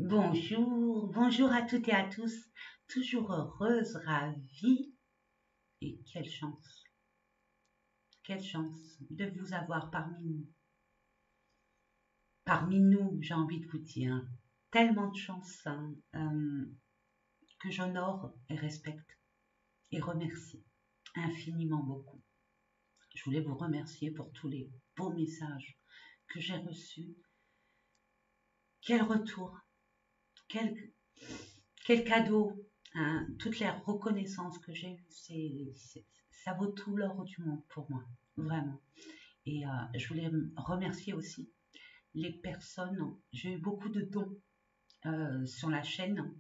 Bonjour, bonjour à toutes et à tous. Toujours heureuse, ravie. Et quelle chance de vous avoir parmi nous. Parmi nous, j'ai envie de vous dire. Tellement de chance que j'honore et respecte et remercie infiniment beaucoup. Je voulais vous remercier pour tous les beaux messages que j'ai reçus. Quel retour, quel cadeau, hein, toutes les reconnaissances que j'ai eues, ça vaut tout l'or du monde pour moi, vraiment. Et je voulais remercier aussi les personnes, j'ai eu beaucoup de dons sur la chaîne,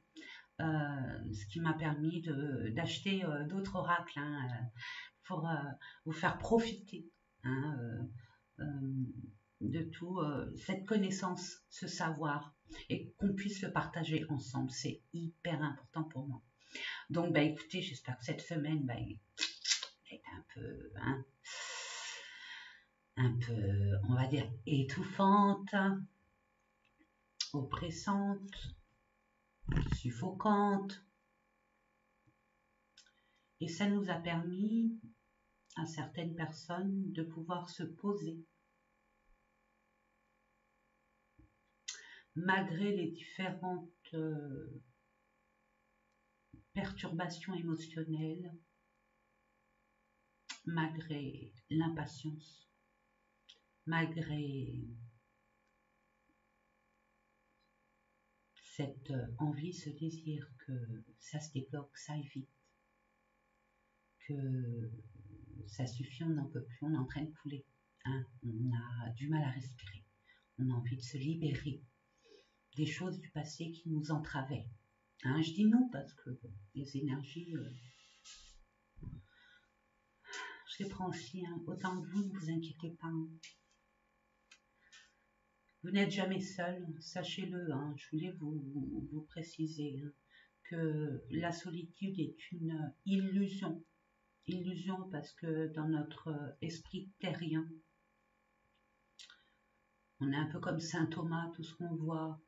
ce qui m'a permis d'acheter d'autres oracles pour vous faire profiter, hein, de tout cette connaissance, ce savoir, et qu'on puisse le partager ensemble. C'est hyper important pour moi. Donc, écoutez, j'espère que cette semaine, a été un peu, on va dire, étouffante, oppressante, suffocante. Et ça nous a permis à certaines personnes de pouvoir se poser malgré les différentes perturbations émotionnelles, malgré l'impatience, malgré cette envie, ce désir que ça se débloque, ça aille vite, que ça suffit, on n'en peut plus, on est en train de couler, hein, on a du mal à respirer, on a envie de se libérer des choses du passé qui nous entravaient. Hein, je dis non parce que les énergies, je les prends aussi, hein, autant que vous, ne vous inquiétez pas. Hein. Vous n'êtes jamais seul, sachez-le, hein, je voulais vous préciser hein, que la solitude est une illusion. Illusion parce que dans notre esprit terrien, on est un peu comme saint Thomas, tout ce qu'on voit,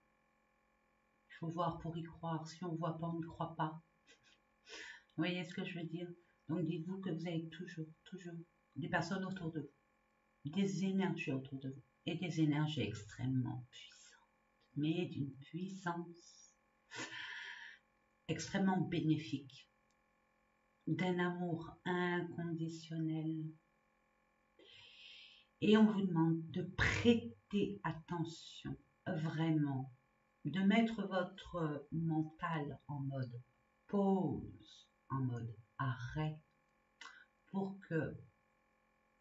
il faut voir pour y croire, si on ne voit pas, on ne croit pas. Vous voyez ce que je veux dire? Donc dites-vous que vous avez toujours des personnes autour de vous, des énergies autour de vous, et des énergies extrêmement puissantes, mais d'une puissance extrêmement bénéfique, d'un amour inconditionnel. Et on vous demande de prêter attention, vraiment, de mettre votre mental en mode pause, en mode arrêt, pour que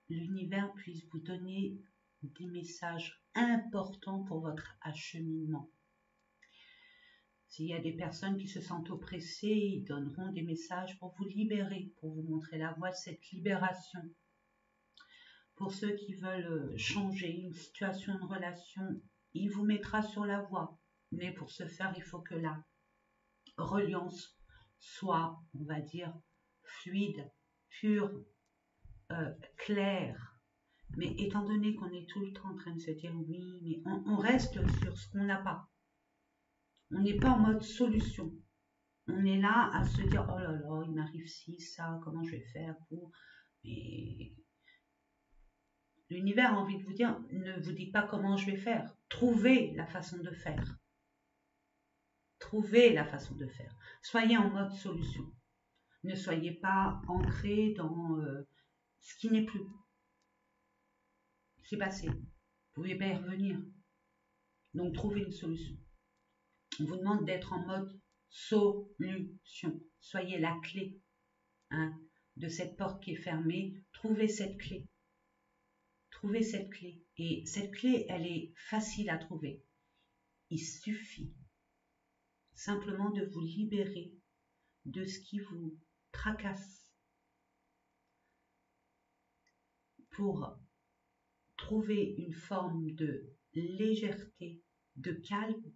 l'univers puisse vous donner des messages importants pour votre acheminement. S'il y a des personnes qui se sentent oppressées, ils donneront des messages pour vous libérer, pour vous montrer la voie de cette libération. Pour ceux qui veulent changer une situation de relation, il vous mettra sur la voie. Mais pour ce faire, il faut que la reliance soit, on va dire, fluide, pure, claire. Mais étant donné qu'on est tout le temps en train de se dire oui, mais on reste sur ce qu'on n'a pas. On n'est pas en mode solution. On est là à se dire oh là là, il m'arrive ci, ça, comment je vais faire pour. Mais l'univers a envie de vous dire ne vous dites pas comment je vais faire. Trouvez la façon de faire. Trouvez la façon de faire. Soyez en mode solution. Ne soyez pas ancré dans ce qui n'est plus. C'est passé. Vous ne pouvez pas y revenir. Donc trouvez une solution. On vous demande d'être en mode solution. Soyez la clé de cette porte qui est fermée. Trouvez cette clé. Trouvez cette clé. Et cette clé, elle est facile à trouver. Il suffit simplement de vous libérer de ce qui vous tracasse pour trouver une forme de légèreté, de calme,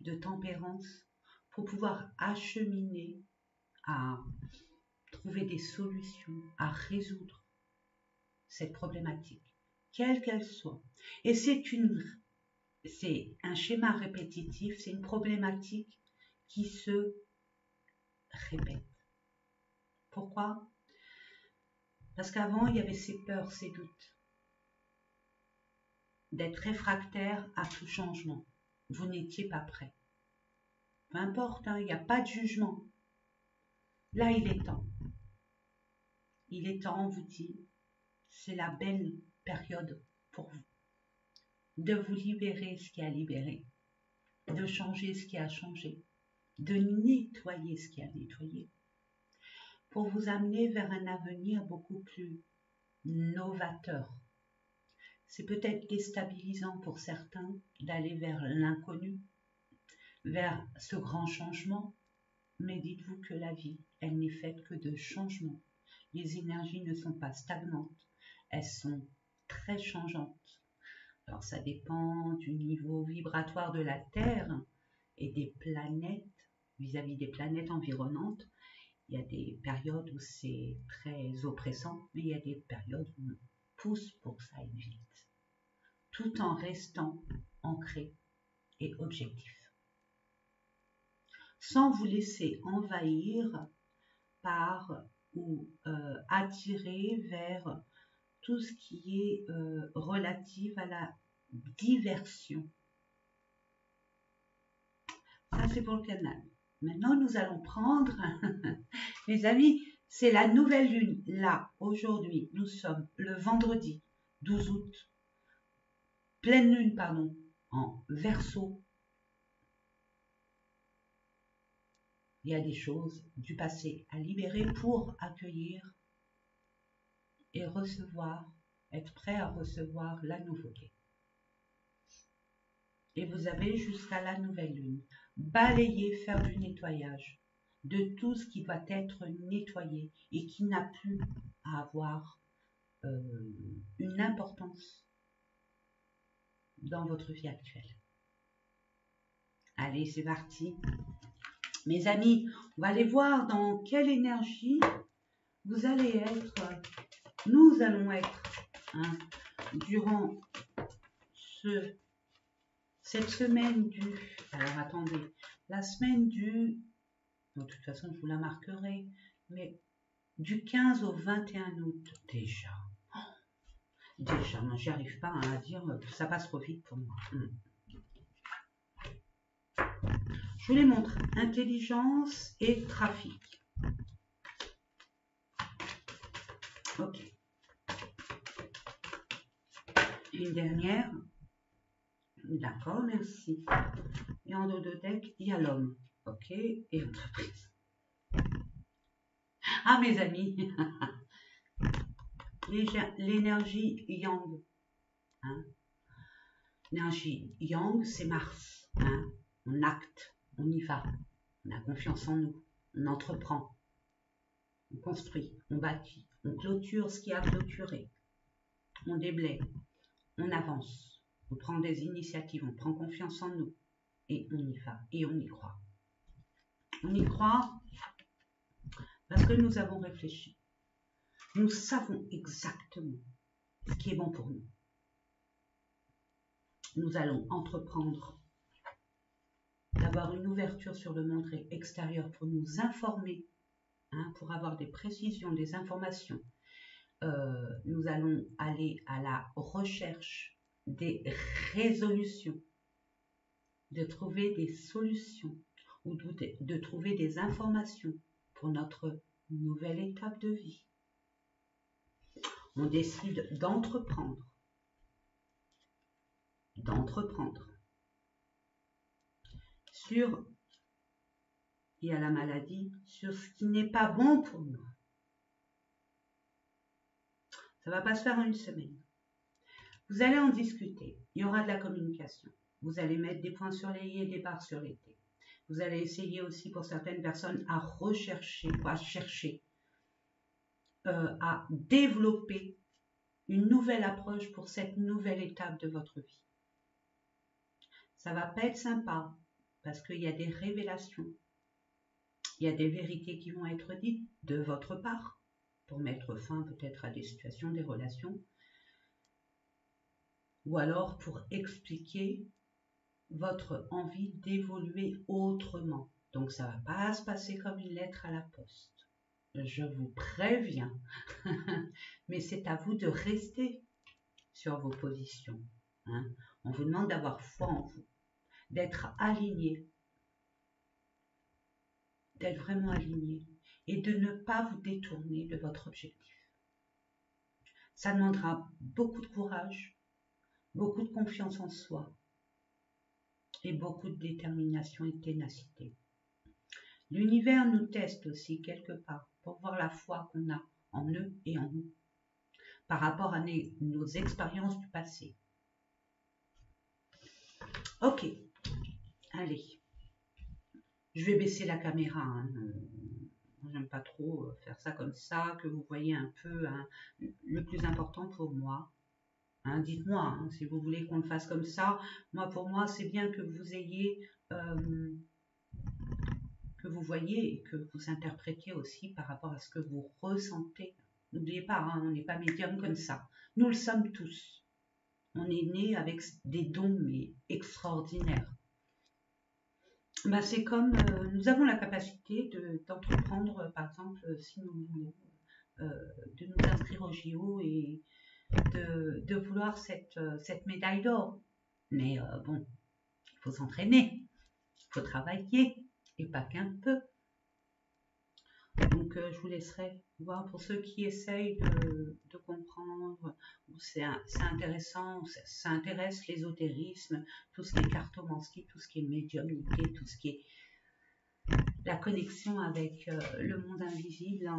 de tempérance, pour pouvoir acheminer à trouver des solutions, à résoudre cette problématique, quelle qu'elle soit. Et c'est une c'est un schéma répétitif, c'est une problématique qui se répète. Pourquoi? Parce qu'avant, il y avait ces peurs, ces doutes, d'être réfractaire à tout changement. Vous n'étiez pas prêt. Peu importe, hein, il n'y a pas de jugement. Là, il est temps. Il est temps, on vous dit, c'est la belle période pour vous. De vous libérer ce qui a libéré, de changer ce qui a changé, de nettoyer ce qui a nettoyé, pour vous amener vers un avenir beaucoup plus novateur. C'est peut-être déstabilisant pour certains d'aller vers l'inconnu, vers ce grand changement, mais dites-vous que la vie, elle n'est faite que de changements. Les énergies ne sont pas stagnantes, elles sont très changeantes. Alors ça dépend du niveau vibratoire de la Terre et des planètes, vis-à-vis des planètes environnantes. Il y a des périodes où c'est très oppressant, mais il y a des périodes où on pousse pour que ça aille vite, tout en restant ancré et objectif, sans vous laisser envahir par ou attirer vers tout ce qui est relatif à la diversion. Ça, c'est pour le canal. Maintenant, nous allons prendre, mes amis, c'est la nouvelle lune. Là, aujourd'hui, nous sommes le vendredi 12 août, pleine lune, pardon, en Verseau. Il y a des choses du passé à libérer pour accueillir et recevoir, être prêt à recevoir la nouveauté. Et vous avez jusqu'à la nouvelle lune, balayer, faire du nettoyage de tout ce qui doit être nettoyé et qui n'a plus à avoir une importance dans votre vie actuelle. Allez, c'est parti. Mes amis, on va aller voir dans quelle énergie vous allez être, nous allons être, hein, durant cette semaine du... Alors attendez, la semaine du... De toute façon, je vous la marquerai, mais du 15 au 21 août, déjà. Déjà, moi, j'y arrive pas à dire, ça passe trop vite pour moi. Je vous les montre, intelligence et trafic. Ok. Une dernière. D'accord, merci. Et en dos de deck, il y a l'homme. Ok, et entreprise. Ah, mes amis, l'énergie yang. Hein? L'énergie yang, c'est Mars. Hein? On acte, on y va. On a confiance en nous. On entreprend. On construit, on bâtit. On clôture ce qui a clôturé. On déblaye. On avance. On prend des initiatives. On prend confiance en nous. Et on y va. Et on y croit. On y croit parce que nous avons réfléchi. Nous savons exactement ce qui est bon pour nous. Nous allons entreprendre d'avoir une ouverture sur le monde extérieur pour nous informer, hein, pour avoir des précisions, des informations. Nous allons aller à la recherche des résolutions, de trouver des solutions ou de trouver des informations pour notre nouvelle étape de vie. On décide d'entreprendre. Sur, il y a la maladie, sur ce qui n'est pas bon pour nous. Ça ne va pas se faire en une semaine. Vous allez en discuter. Il y aura de la communication. Vous allez mettre des points sur les i et des barres sur les t. Vous allez essayer aussi pour certaines personnes à rechercher, à chercher, à développer une nouvelle approche pour cette nouvelle étape de votre vie. Ça va pas être sympa parce qu'il y a des révélations. Il y a des vérités qui vont être dites de votre part pour mettre fin peut-être à des situations, des relations, ou alors pour expliquer votre envie d'évoluer autrement. Donc ça ne va pas se passer comme une lettre à la poste. Je vous préviens. Mais c'est à vous de rester sur vos positions. Hein. On vous demande d'avoir foi en vous, d'être aligné, d'être vraiment aligné et de ne pas vous détourner de votre objectif. Ça demandera beaucoup de courage, beaucoup de confiance en soi et beaucoup de détermination et de ténacité. L'univers nous teste aussi quelque part pour voir la foi qu'on a en eux et en nous par rapport à nos expériences du passé. Ok, allez. Je vais baisser la caméra. Hein. J'aime pas trop faire ça comme ça, que vous voyez un peu hein, le plus important pour moi. Hein, dites-moi hein, si vous voulez qu'on le fasse comme ça. Moi, pour moi, c'est bien que vous ayez, que vous voyez et que vous interprétiez aussi par rapport à ce que vous ressentez. N'oubliez pas, hein, on n'est pas médium comme ça. Nous le sommes tous. On est né avec des dons mais extraordinaires. Ben, c'est comme nous avons la capacité d'entreprendre, par exemple, si nous voulons, de nous inscrire au JO et de vouloir cette médaille d'or. Mais bon, il faut s'entraîner, il faut travailler, et pas qu'un peu. Donc je vous laisserai voir pour ceux qui essayent de comprendre, où c'est intéressant, où ça intéresse l'ésotérisme, tout ce qui est cartomancie, tout ce qui est médiumnité, tout ce qui est la connexion avec le monde invisible.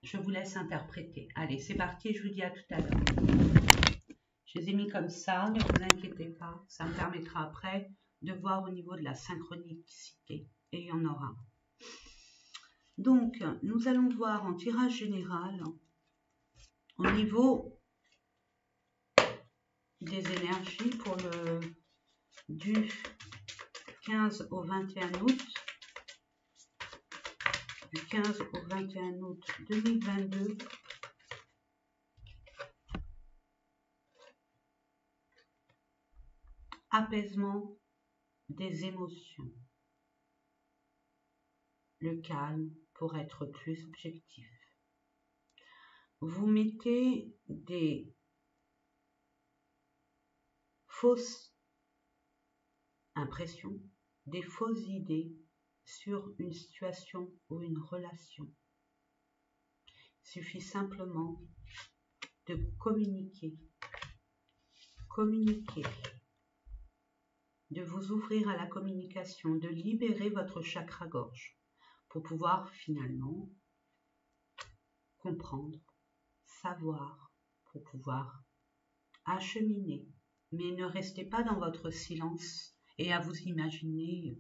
Je vous laisse interpréter. Allez, c'est parti, je vous dis à tout à l'heure. Je les ai mis comme ça, ne vous inquiétez pas. Ça me permettra après de voir au niveau de la synchronicité. Et il y en aura. Donc, nous allons voir en tirage général, au niveau des énergies pour du 15 au 21 août. Du 15 au 21 août 2022. Apaisement des émotions. Le calme pour être plus objectif. Vous mettez des fausses impressions, des fausses idées sur une situation ou une relation. Il suffit simplement de communiquer, de vous ouvrir à la communication, de libérer votre chakra-gorge pour pouvoir finalement comprendre, savoir, pour pouvoir acheminer. Mais ne restez pas dans votre silence et à vous imaginer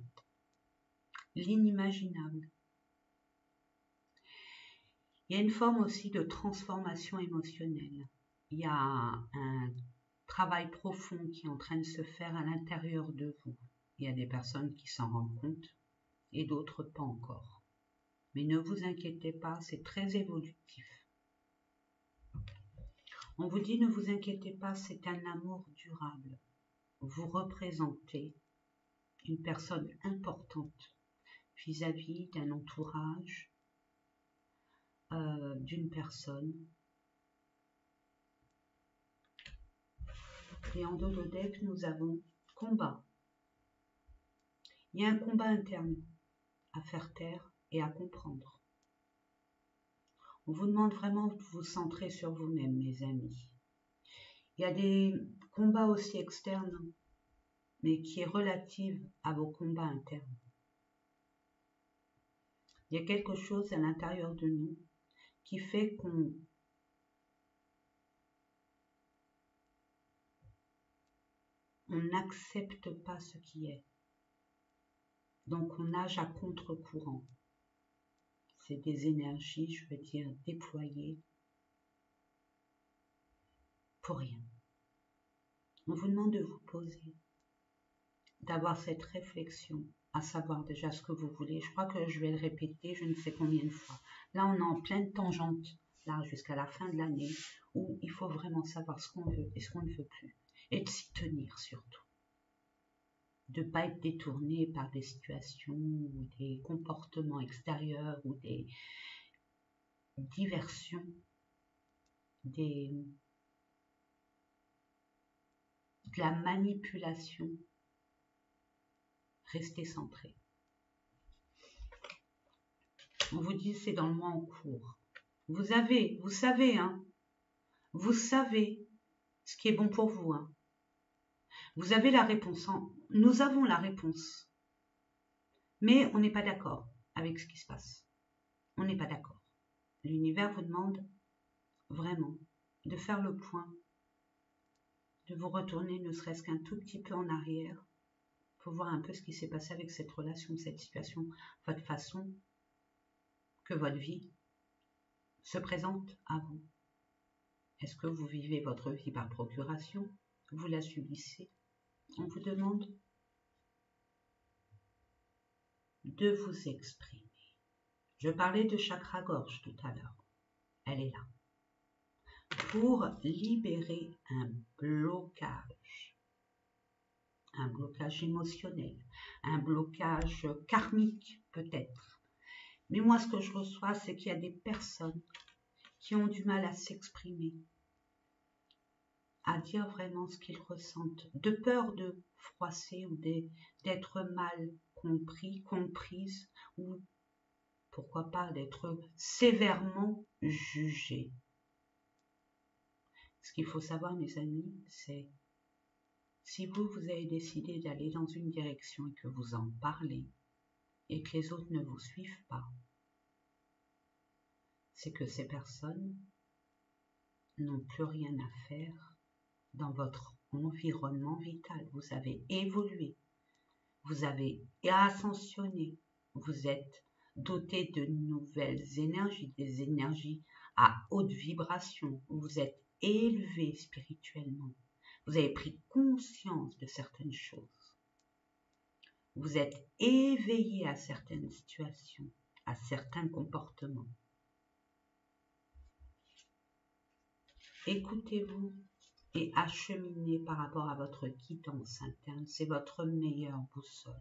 l'inimaginable. Il y a une forme aussi de transformation émotionnelle. Il y a un travail profond qui est en train de se faire à l'intérieur de vous. Il y a des personnes qui s'en rendent compte et d'autres pas encore. Mais ne vous inquiétez pas, c'est très évolutif. On vous dit ne vous inquiétez pas, c'est un amour durable. Vous représentez une personne importante vis-à-vis d'un entourage, d'une personne. Et en dos de deck, nous avons combat. Il y a un combat interne à faire taire et à comprendre. On vous demande vraiment de vous centrer sur vous-même, mes amis. Il y a des combats aussi externes, mais qui est relative à vos combats internes. Il y a quelque chose à l'intérieur de nous qui fait qu'on n'accepte pas ce qui est. Donc on nage à contre-courant. C'est des énergies, je veux dire, déployées pour rien. On vous demande de vous poser, d'avoir cette réflexion, à savoir déjà ce que vous voulez. Je crois que je vais le répéter je ne sais combien de fois. Là, on est en pleine tangente, là, jusqu'à la fin de l'année, où il faut vraiment savoir ce qu'on veut et ce qu'on ne veut plus. Et de s'y tenir surtout. de ne pas être détourné par des situations ou des comportements extérieurs ou des diversions, de la manipulation. Restez centré. On vous dit c'est dans le mois en cours. Vous savez, hein. Vous savez ce qui est bon pour vous, hein. Vous avez la réponse. Nous avons la réponse. Mais on n'est pas d'accord avec ce qui se passe. On n'est pas d'accord. L'univers vous demande vraiment de faire le point, de vous retourner ne serait-ce qu'un tout petit peu en arrière pour voir un peu ce qui s'est passé avec cette relation, cette situation, votre façon que votre vie se présente à vous. Est-ce que vous vivez votre vie par procuration? Vous la subissez? On vous demande de vous exprimer. Je parlais de chakra-gorge tout à l'heure. Elle est là. Pour libérer un blocage émotionnel, un blocage karmique peut-être. Mais moi, ce que je reçois, c'est qu'il y a des personnes qui ont du mal à s'exprimer, à dire vraiment ce qu'ils ressentent, de peur de froisser ou d'être mal compris, comprise, ou pourquoi pas d'être sévèrement jugé. Ce qu'il faut savoir, mes amis, c'est si vous avez décidé d'aller dans une direction et que vous en parlez et que les autres ne vous suivent pas, c'est que ces personnes n'ont plus rien à faire dans votre environnement vital. Vous avez évolué, vous avez ascensionné, vous êtes doté de nouvelles énergies, des énergies à haute vibration, vous êtes élevé spirituellement, vous avez pris conscience de certaines choses, vous êtes éveillé à certaines situations, à certains comportements. Écoutez-vous et acheminez par rapport à votre guidance interne, c'est votre meilleure boussole.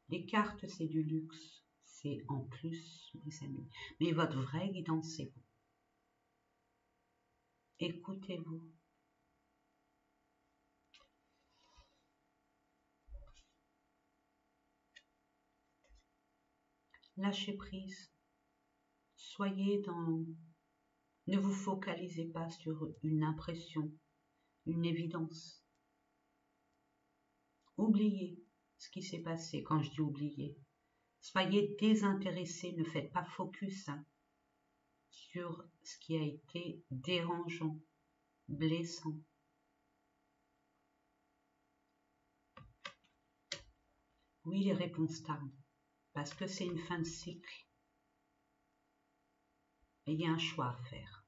Les cartes, c'est du luxe, c'est en plus, mes amis. Mais votre vraie guidance, c'est vous. Écoutez-vous. Lâchez prise. Soyez dans... Ne vous focalisez pas sur une impression, une évidence. Oubliez ce qui s'est passé. Quand je dis oublier, soyez désintéressés, ne faites pas focus sur ce qui a été dérangeant, blessant. Oui, les réponses tardent, parce que c'est une fin de cycle. Et il y a un choix à faire.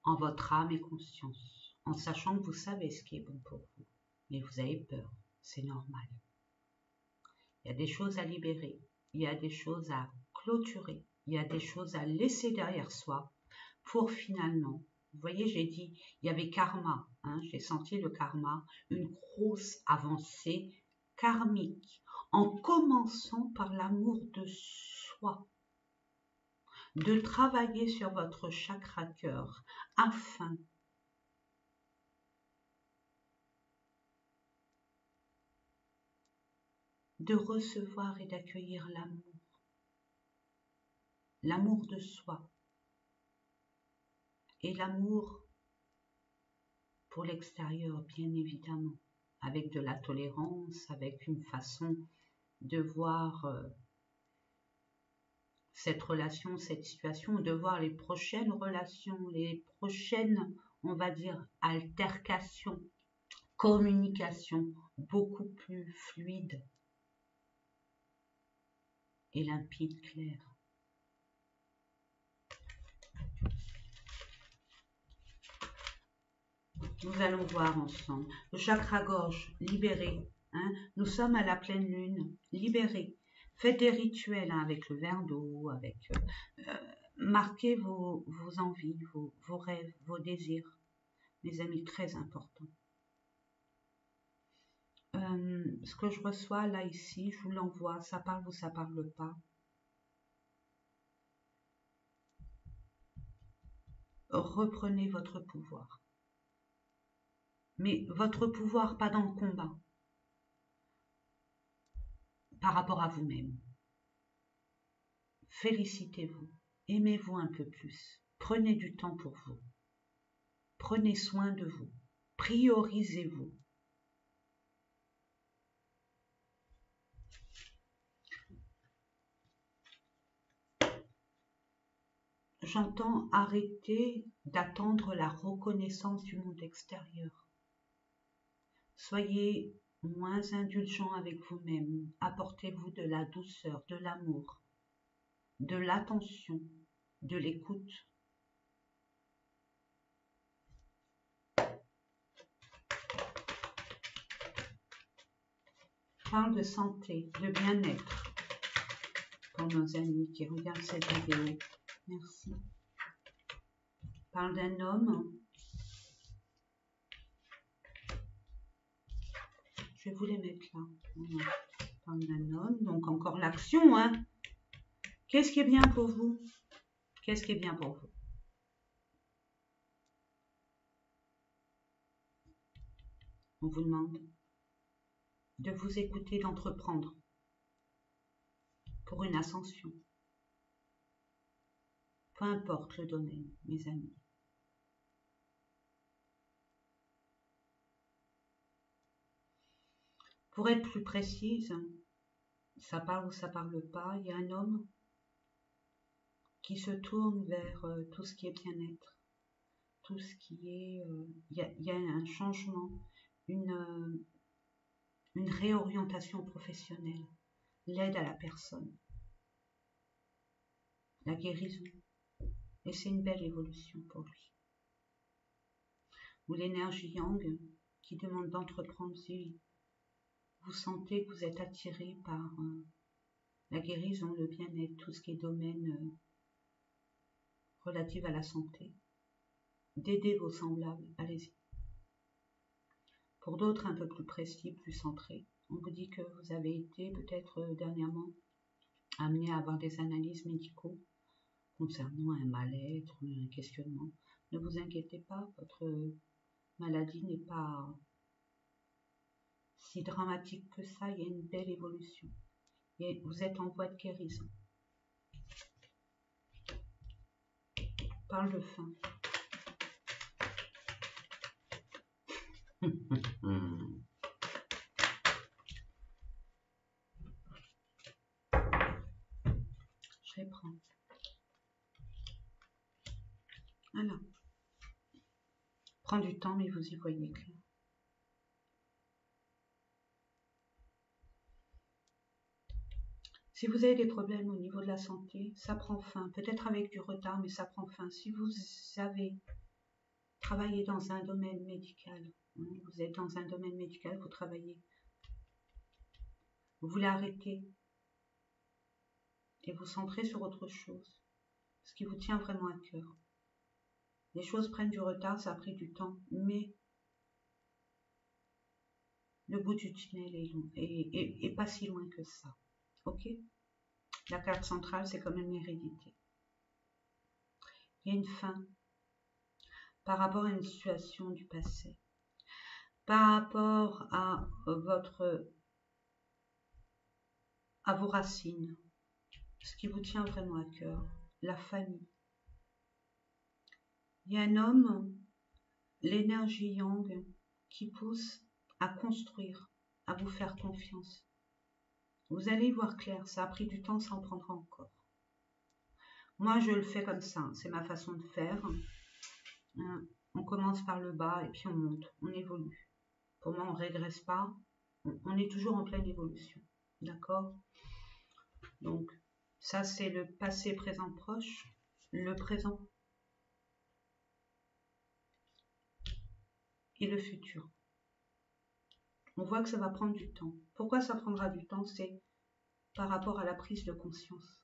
En votre âme et conscience, en sachant que vous savez ce qui est bon pour vous. Mais vous avez peur, c'est normal. Il y a des choses à libérer, il y a des choses à clôturer, il y a des choses à laisser derrière soi pour finalement, vous voyez, j'ai dit, il y avait karma, hein, j'ai senti le karma, une grosse avancée karmique, en commençant par l'amour de soi, de travailler sur votre chakra cœur afin de recevoir et d'accueillir l'amour de soi et l'amour pour l'extérieur, bien évidemment, avec de la tolérance, avec une façon de voir cette relation, cette situation, de voir les prochaines relations, les prochaines, on va dire, altercations, communication beaucoup plus fluide et limpide, claire. Nous allons voir ensemble. Le chakra-gorge, libéré. Hein? Nous sommes à la pleine lune, libéré. Faites des rituels hein, avec le verre d'eau, avec marquez vos envies, vos rêves, vos désirs. mes amis, très important. Ce que je reçois là, ici, je vous l'envoie, ça parle ou ça parle pas. Reprenez votre pouvoir. Mais votre pouvoir, pas dans le combat, par rapport à vous-même. Félicitez-vous, aimez-vous un peu plus, prenez du temps pour vous, prenez soin de vous, priorisez-vous. J'entends arrêter d'attendre la reconnaissance du monde extérieur. Soyez moins indulgent avec vous-même, apportez-vous de la douceur, de l'amour, de l'attention, de l'écoute. Parle de santé, de bien-être pour nos amis qui regardent cette vidéo. Merci. Parle d'un homme. Je vais vous les mettre là. Voilà. Parle d'un homme. Donc encore l'action, hein. Qu'est-ce qui est bien pour vous? Qu'est-ce qui est bien pour vous? On vous demande de vous écouter, d'entreprendre pour une ascension. Peu importe le domaine, mes amis. Pour être plus précise, ça parle ou ça parle pas, il y a un homme qui se tourne vers tout ce qui est bien-être, tout ce qui est... il y a un changement, une réorientation professionnelle, l'aide à la personne, la guérison. Et c'est une belle évolution pour lui. Ou l'énergie yang qui demande d'entreprendre, si vous sentez que vous êtes attiré par la guérison, le bien-être, tout ce qui est domaine relatif à la santé, d'aider vos semblables, allez-y. Pour d'autres un peu plus précis, plus centrés, on vous dit que vous avez été peut-être dernièrement amené à avoir des analyses médicaux concernant un mal-être, un questionnement. Ne vous inquiétez pas, votre maladie n'est pas si dramatique que ça, il y a une belle évolution. Et vous êtes en voie de guérison. Parle de fin. Je les prends. Voilà. Prends du temps, mais vous y voyez clair. Si vous avez des problèmes au niveau de la santé, ça prend fin. Peut-être avec du retard, mais ça prend fin. Si vous avez travaillé dans un domaine médical, vous êtes dans un domaine médical, vous travaillez, vous voulez arrêter et vous centrer sur autre chose, ce qui vous tient vraiment à cœur. Les choses prennent du retard, ça a pris du temps, mais le bout du tunnel est long et pas si loin que ça. Ok? La carte centrale, c'est comme une hérédité. Il y a une fin par rapport à une situation du passé, par rapport à vos racines, ce qui vous tient vraiment à cœur, la famille. Il y a un homme, l'énergie yang, qui pousse à construire, à vous faire confiance. Vous allez y voir clair, ça a pris du temps, ça en prendra encore. Moi, je le fais comme ça, c'est ma façon de faire. On commence par le bas et puis on monte, on évolue. Pour moi, on ne régresse pas, on est toujours en pleine évolution. D'accord? Donc, ça, c'est le passé, présent, proche, le présent et le futur. On voit que ça va prendre du temps. Pourquoi ça prendra du temps? C'est par rapport à la prise de conscience.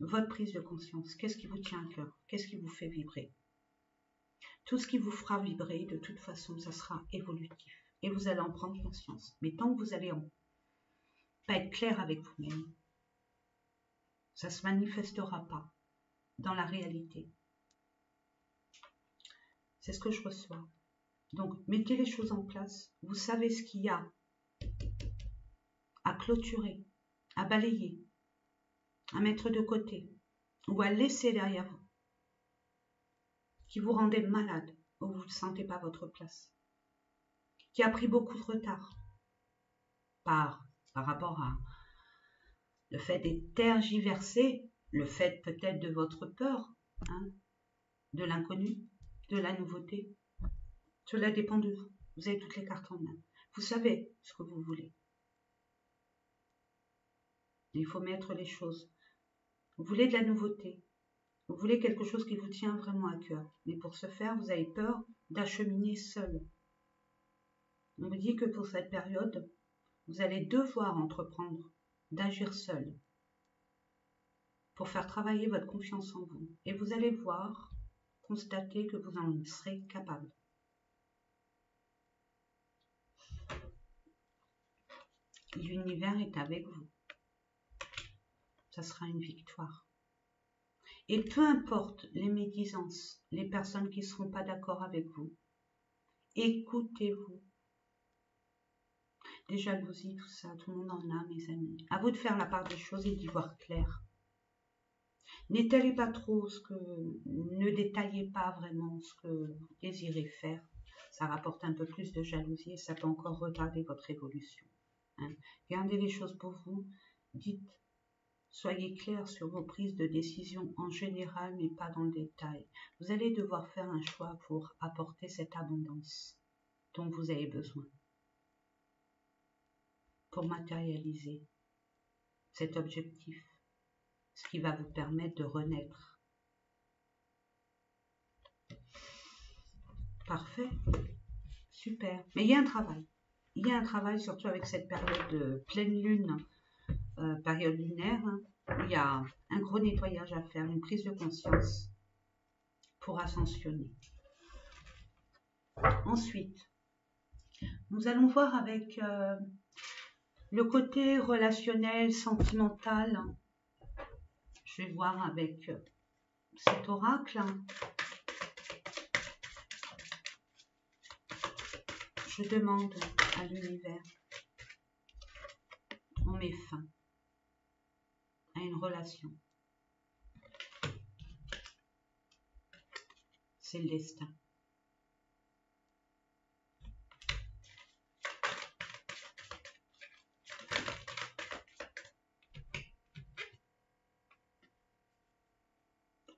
Votre prise de conscience, qu'est-ce qui vous tient à cœur? Qu'est-ce qui vous fait vibrer? Tout ce qui vous fera vibrer, de toute façon, ça sera évolutif. Et vous allez en prendre conscience. Mais tant que vous allez pas être clair avec vous-même, ça ne se manifestera pas dans la réalité. C'est ce que je reçois. Donc, mettez les choses en place. Vous savez ce qu'il y a à clôturer, à balayer, à mettre de côté ou à laisser derrière vous, qui vous rendait malade ou vous ne sentez pas votre place, qui a pris beaucoup de retard par rapport à le fait d'être tergiversé, le fait peut-être de votre peur, de l'inconnu, de la nouveauté. Cela dépend de vous. Vous avez toutes les cartes en main. Vous savez ce que vous voulez. Il faut mettre les choses. Vous voulez de la nouveauté. Vous voulez quelque chose qui vous tient vraiment à cœur. Mais pour ce faire, vous avez peur d'acheminer seul. On vous dit que pour cette période, vous allez devoir entreprendre d'agir seul pour faire travailler votre confiance en vous. Et vous allez voir, constater que vous en serez capable. L'univers est avec vous. Ça sera une victoire. Et peu importe les médisances, les personnes qui ne seront pas d'accord avec vous, écoutez-vous. Des jalousies, tout ça, tout le monde en a, mes amis. À vous de faire la part des choses et d'y voir clair. N'étalez pas trop ne détaillez pas vraiment ce que vous désirez faire. Ça rapporte un peu plus de jalousie et ça peut encore retarder votre évolution. Gardez les choses pour vous. Dites, soyez clair sur vos prises de décision en général, mais pas dans le détail. Vous allez devoir faire un choix pour apporter cette abondance dont vous avez besoin, pour matérialiser cet objectif, ce qui va vous permettre de renaître. Parfait, super. Mais il y a un travail. Il y a un travail, surtout avec cette période de pleine lune, période lunaire, où il y a un gros nettoyage à faire, une prise de conscience pour ascensionner. Ensuite, nous allons voir avec le côté relationnel, sentimental. Je vais voir avec cet oracle. Je demande à l'univers, on met fin à une relation. C'est le destin.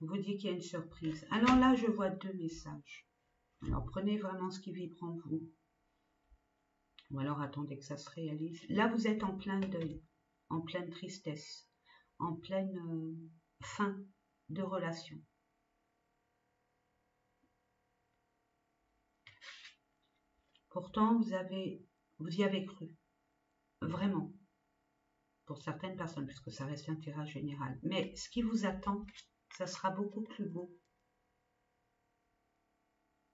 On vous dit qu'il y a une surprise. Alors là, je vois deux messages. Alors prenez vraiment ce qui vibre en vous. Ou alors attendez que ça se réalise. Là, vous êtes en plein deuil, en pleine tristesse, en pleine fin de relation. Pourtant, vous y avez cru. Vraiment. Pour certaines personnes, puisque ça reste un tirage général. Mais ce qui vous attend, ça sera beaucoup plus beau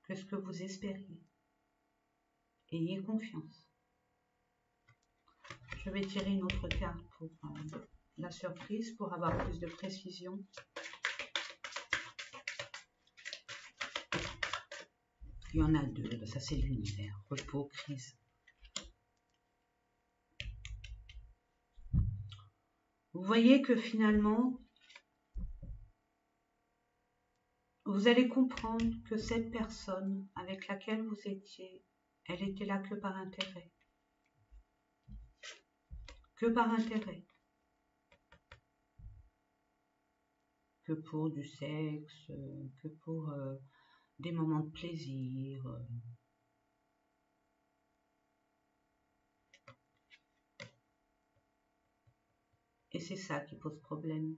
que ce que vous espériez. Ayez confiance. Je vais tirer une autre carte pour la surprise, pour avoir plus de précision. Il y en a deux, ça c'est l'univers, repos, crise. Vous voyez que finalement, vous allez comprendre que cette personne avec laquelle vous étiez, elle était là que par intérêt. Que par intérêt. Que pour du sexe, que pour des moments de plaisir. Et c'est ça qui pose problème.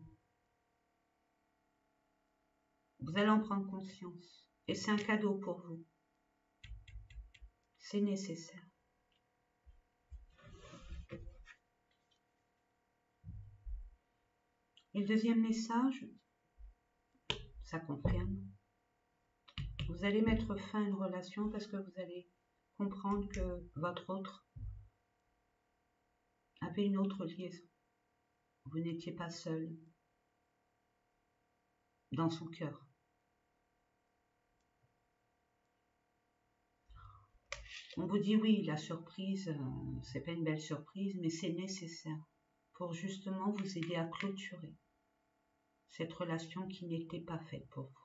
Vous allez en prendre conscience. Et c'est un cadeau pour vous. C'est nécessaire. Et le deuxième message, ça confirme. Vous allez mettre fin à une relation parce que vous allez comprendre que votre autre avait une autre liaison. Vous n'étiez pas seul dans son cœur. On vous dit oui, la surprise, c'est pas une belle surprise, mais c'est nécessaire pour justement vous aider à clôturer cette relation qui n'était pas faite pour vous.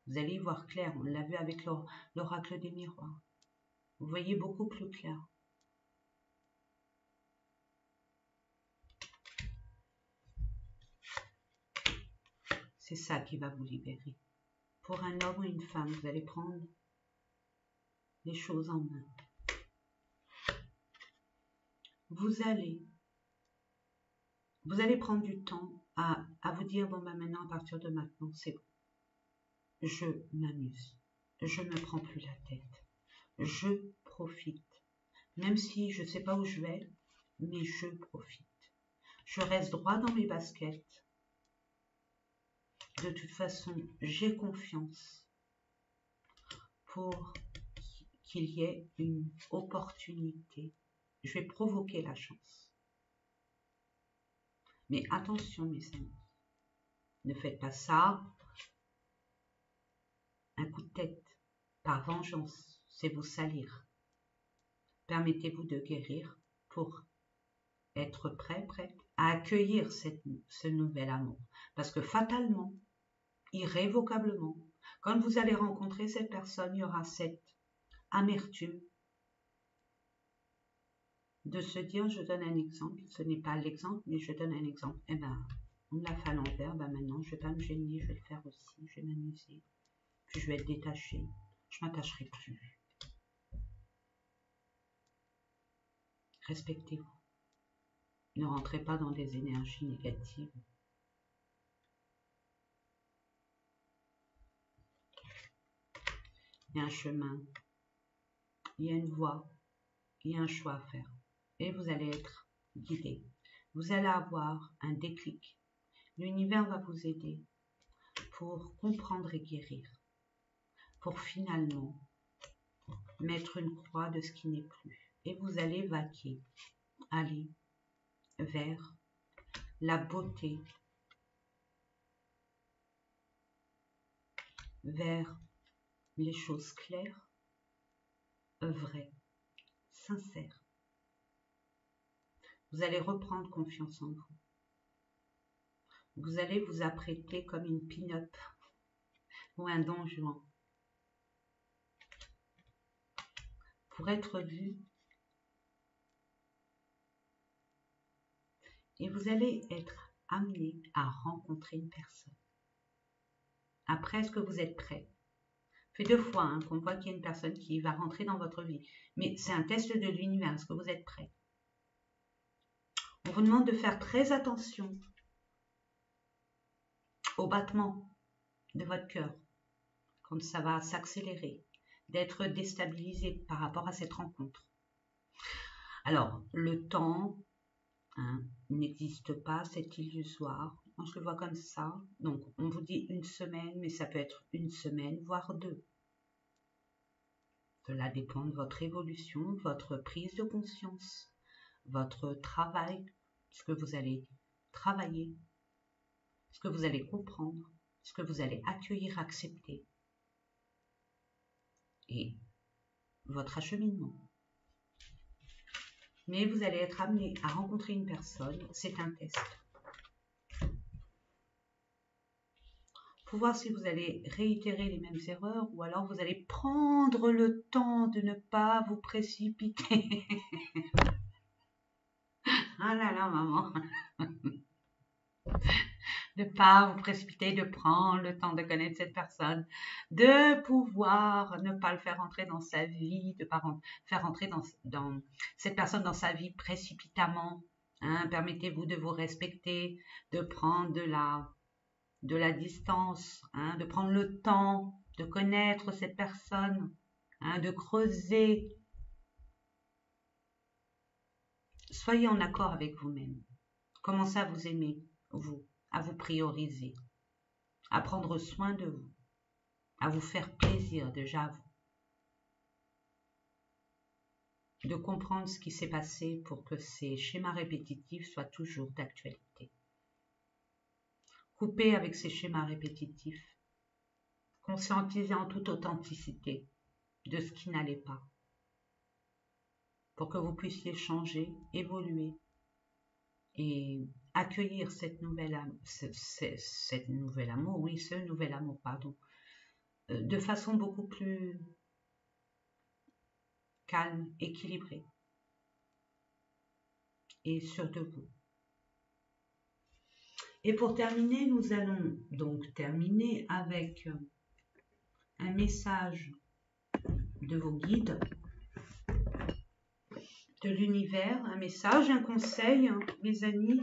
Vous allez y voir clair, on l'a vu avec l'oracle des miroirs. Vous voyez beaucoup plus clair. C'est ça qui va vous libérer. Pour un homme ou une femme, vous allez prendre les choses en main. Vous allez prendre du temps à vous dire, bon ben maintenant, à partir de maintenant, c'est bon. Je m'amuse. Je ne me prends plus la tête. Je profite. Même si je ne sais pas où je vais, mais je profite. Je reste droit dans mes baskets. De toute façon, j'ai confiance pour qu'il y ait une opportunité. Je vais provoquer la chance. Mais attention, mes amis, ne faites pas ça un coup de tête, par vengeance, c'est vous salir. Permettez-vous de guérir pour être prête à accueillir ce nouvel amour. Parce que fatalement, irrévocablement, quand vous allez rencontrer cette personne, il y aura cette amertume de se dire, je donne un exemple, ce n'est pas l'exemple, mais je donne un exemple. Eh ben, on l'a fait à l'envers, ben maintenant, je ne vais pas me gêner, je vais le faire aussi, je vais m'amuser, puis je vais être détachée, je ne m'attacherai plus. Respectez-vous. Ne rentrez pas dans des énergies négatives. Il y a un chemin, il y a une voie, il y a un choix à faire. Et vous allez être guidé. Vous allez avoir un déclic. L'univers va vous aider pour comprendre et guérir. Pour finalement mettre une croix de ce qui n'est plus. Et vous allez vaquer, aller vers la beauté, vers les choses claires, vraies, sincères. Vous allez reprendre confiance en vous. Vous allez vous apprêter comme une pin-up ou un don Juan pour être vu. Et vous allez être amené à rencontrer une personne. Après, est-ce que vous êtes prêt? Fait 2 fois qu'on voit qu'il y a une personne qui va rentrer dans votre vie. Mais c'est un test de l'univers. Est-ce que vous êtes prêt? On vous demande de faire très attention au battement de votre cœur quand ça va s'accélérer, d'être déstabilisé par rapport à cette rencontre. Alors, le temps n'existe pas, c'est illusoire. Moi, je le vois comme ça. Donc, on vous dit 1 semaine, mais ça peut être 1 semaine, voire 2. Cela dépend de votre évolution, votre prise de conscience, votre travail, ce que vous allez travailler, ce que vous allez comprendre, ce que vous allez accueillir, accepter, et votre acheminement. Mais vous allez être amené à rencontrer une personne, c'est un test. Pour voir si vous allez réitérer les mêmes erreurs ou alors vous allez prendre le temps de ne pas vous précipiter. Ah là là, maman. De ne pas vous précipiter, de prendre le temps de connaître cette personne, de pouvoir ne pas le faire entrer dans sa vie, de ne pas faire entrer dans cette personne dans sa vie précipitamment. Permettez-vous de vous respecter, de prendre de la distance, de prendre le temps de connaître cette personne, de creuser. Soyez en accord avec vous-même. Commencez à vous aimer, vous, à vous prioriser, à prendre soin de vous, à vous faire plaisir déjà, de comprendre ce qui s'est passé pour que ces schémas répétitifs soient toujours d'actualité. Coupez avec ces schémas répétitifs, conscientisez en toute authenticité de ce qui n'allait pas, pour que vous puissiez changer, évoluer et accueillir ce nouvel amour, pardon, de façon beaucoup plus calme, équilibrée et sûre de vous. Et pour terminer, nous allons donc terminer avec un message de vos guides, de l'univers, un message, un conseil, mes amis.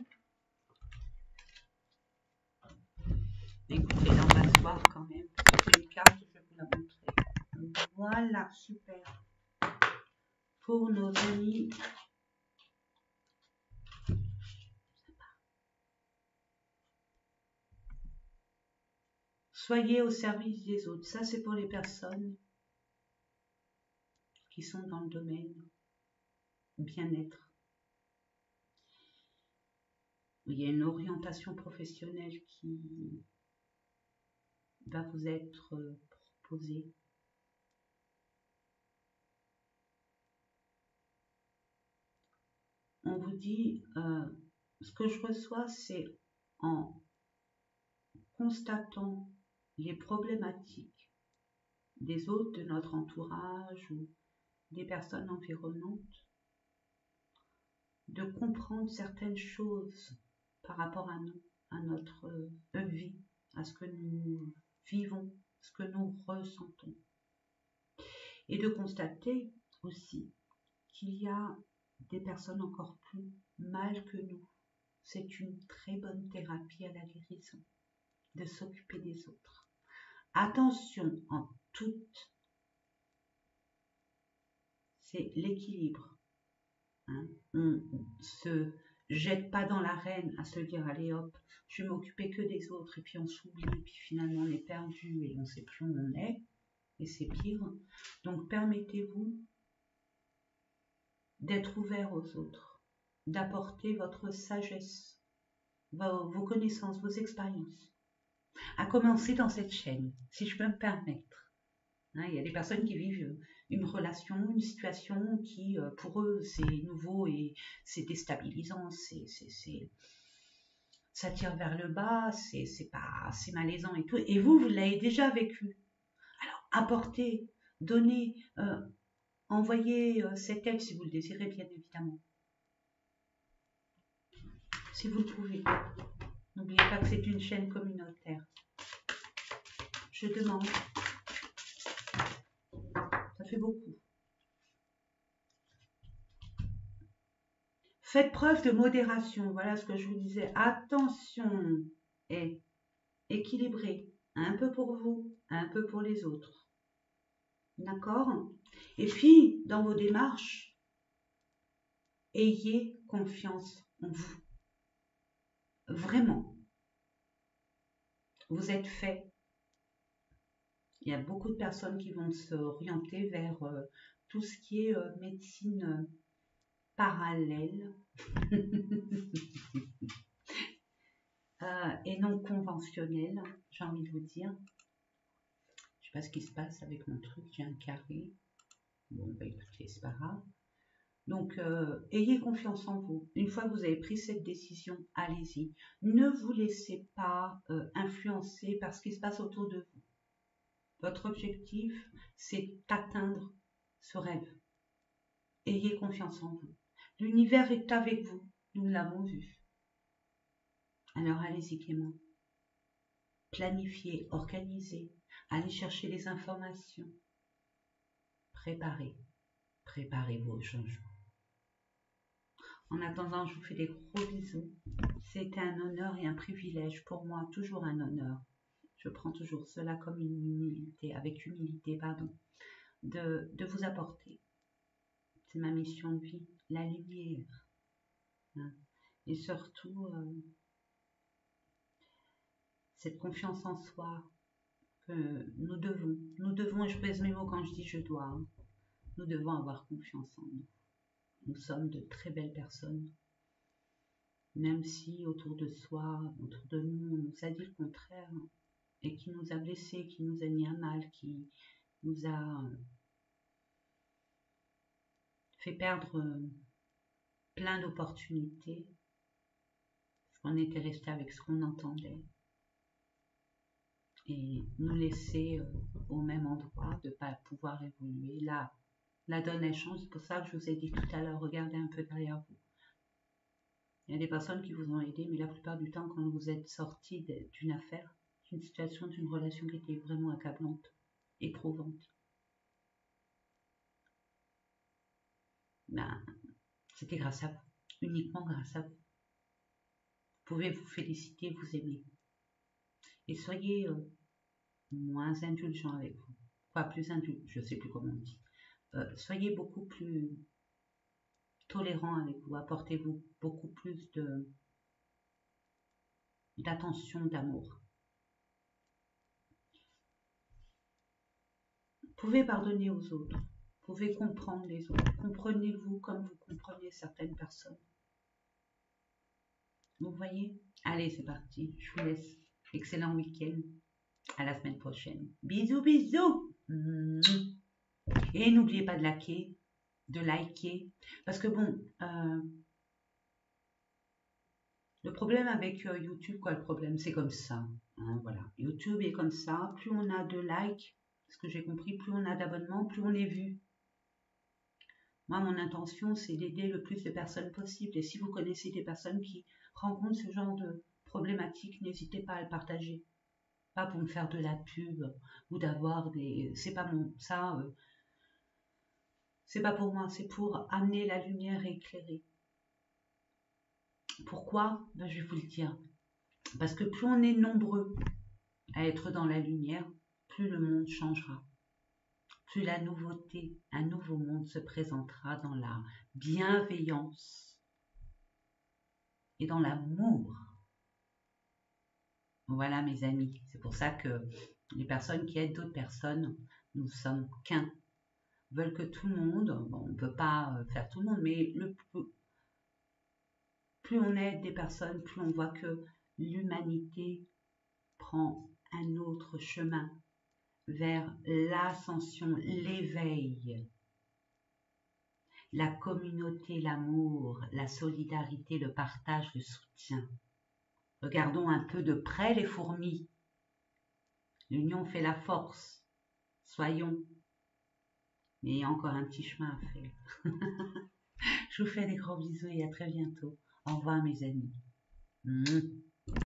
Écoutez, là on va le voir quand même. Les cartes, je vais vous la montrer. Voilà, super. Pour nos amis. Soyez au service des autres. Ça, c'est pour les personnes qui sont dans le domaine bien-être. Il y a une orientation professionnelle qui va vous être proposée. On vous dit, ce que je reçois, c'est en constatant les problématiques des autres, de notre entourage ou des personnes environnantes, de comprendre certaines choses par rapport à nous, à notre vie, à ce que nous vivons, ce que nous ressentons. Et de constater aussi qu'il y a des personnes encore plus mal que nous. C'est une très bonne thérapie à la guérison, de s'occuper des autres. Attention en toute, c'est l'équilibre. Hein. On se jette pas dans l'arène à se dire allez hop, je vais m'occuper que des autres et puis on s'oublie, et puis finalement on est perdu et on sait plus où on est et c'est pire. Donc permettez-vous d'être ouvert aux autres, d'apporter votre sagesse, vos connaissances, vos expériences, à commencer dans cette chaîne, si je peux me permettre. Hein, il y a des personnes qui vivent une relation, une situation qui, pour eux, c'est nouveau et c'est déstabilisant, ça tire vers le bas, c'est malaisant et tout. Et vous l'avez déjà vécu. Alors, apportez, donnez, envoyez cette aide si vous le désirez, bien évidemment. Si vous le pouvez. N'oubliez pas que c'est une chaîne communautaire. Je demande. Ça fait beaucoup. Faites preuve de modération. Voilà ce que je vous disais. Attention et équilibré. Un peu pour vous, un peu pour les autres. D'accord? Et puis, dans vos démarches, ayez confiance en vous. Vraiment. Vous êtes fait. Il y a beaucoup de personnes qui vont s'orienter vers tout ce qui est médecine parallèle et non conventionnelle, j'ai envie de vous dire. Je sais pas ce qui se passe avec mon truc, j'ai un carré. Bon, bah écoutez, c'est pas grave. Donc, ayez confiance en vous. Une fois que vous avez pris cette décision, allez-y. Ne vous laissez pas influencer par ce qui se passe autour de vous. Votre objectif, c'est d'atteindre ce rêve. Ayez confiance en vous. L'univers est avec vous. Nous l'avons vu. Alors, allez-y, Clément. Planifiez, organisez. Allez chercher les informations. Préparez vos changements. En attendant, je vous fais des gros bisous. C'était un honneur et un privilège pour moi, toujours un honneur. Je prends toujours cela comme une humilité, avec humilité, pardon, de vous apporter. C'est ma mission de vie, la lumière. Hein. Et surtout, cette confiance en soi que nous devons, et je pèse mes mots quand je dis je dois, hein, nous devons avoir confiance en nous. Nous sommes de très belles personnes, même si autour de soi, autour de nous, on nous a dit le contraire, et qui nous a blessés, qui nous a mis à mal, qui nous a fait perdre plein d'opportunités, parce qu'on était resté avec ce qu'on entendait, et nous laisser au même endroit, de ne pas pouvoir évoluer. Là, la donne elle change, c'est pour ça que je vous ai dit tout à l'heure, regardez un peu derrière vous. Il y a des personnes qui vous ont aidé, mais la plupart du temps, quand vous êtes sorti d'une affaire, d'une situation, d'une relation qui était vraiment accablante, éprouvante, ben, c'était grâce à vous, uniquement grâce à vous. Vous pouvez vous féliciter, vous aimer. Et soyez moins indulgent avec vous. Quoi, plus indulgent, je ne sais plus comment on dit. Soyez beaucoup plus tolérant avec vous, apportez-vous beaucoup plus d'attention, d'amour. Vous pouvez pardonner aux autres, vous pouvez comprendre les autres, comprenez-vous comme vous comprenez certaines personnes. Vous voyez? Allez, c'est parti, je vous laisse. Excellent week-end, à la semaine prochaine. Bisous, bisous. Et n'oubliez pas de liker, parce que bon, le problème avec YouTube, quoi, le problème, c'est comme ça. Hein, voilà, YouTube est comme ça. Plus on a de likes, ce que j'ai compris, plus on a d'abonnements, plus on est vu. Moi, mon intention, c'est d'aider le plus de personnes possible. Et si vous connaissez des personnes qui rencontrent ce genre de problématiques, n'hésitez pas à le partager. Pas pour me faire de la pub ou d'avoir des... C'est pas mon... Ça, c'est pas pour moi, c'est pour amener la lumière et éclairer. Pourquoi? Ben, je vais vous le dire. Parce que plus on est nombreux à être dans la lumière, plus le monde changera. Plus la nouveauté, un nouveau monde se présentera dans la bienveillance et dans l'amour. Voilà mes amis, c'est pour ça que les personnes qui aident d'autres personnes, nous sommes qu'un, veulent que tout le monde, bon, on ne peut pas faire tout le monde, mais plus on aide des personnes, plus on voit que l'humanité prend un autre chemin vers l'ascension, l'éveil, la communauté, l'amour, la solidarité, le partage, le soutien. Regardons un peu de près les fourmis. L'union fait la force. Soyons. Mais il y a encore un petit chemin à faire. Je vous fais des gros bisous et à très bientôt. Au revoir mes amis.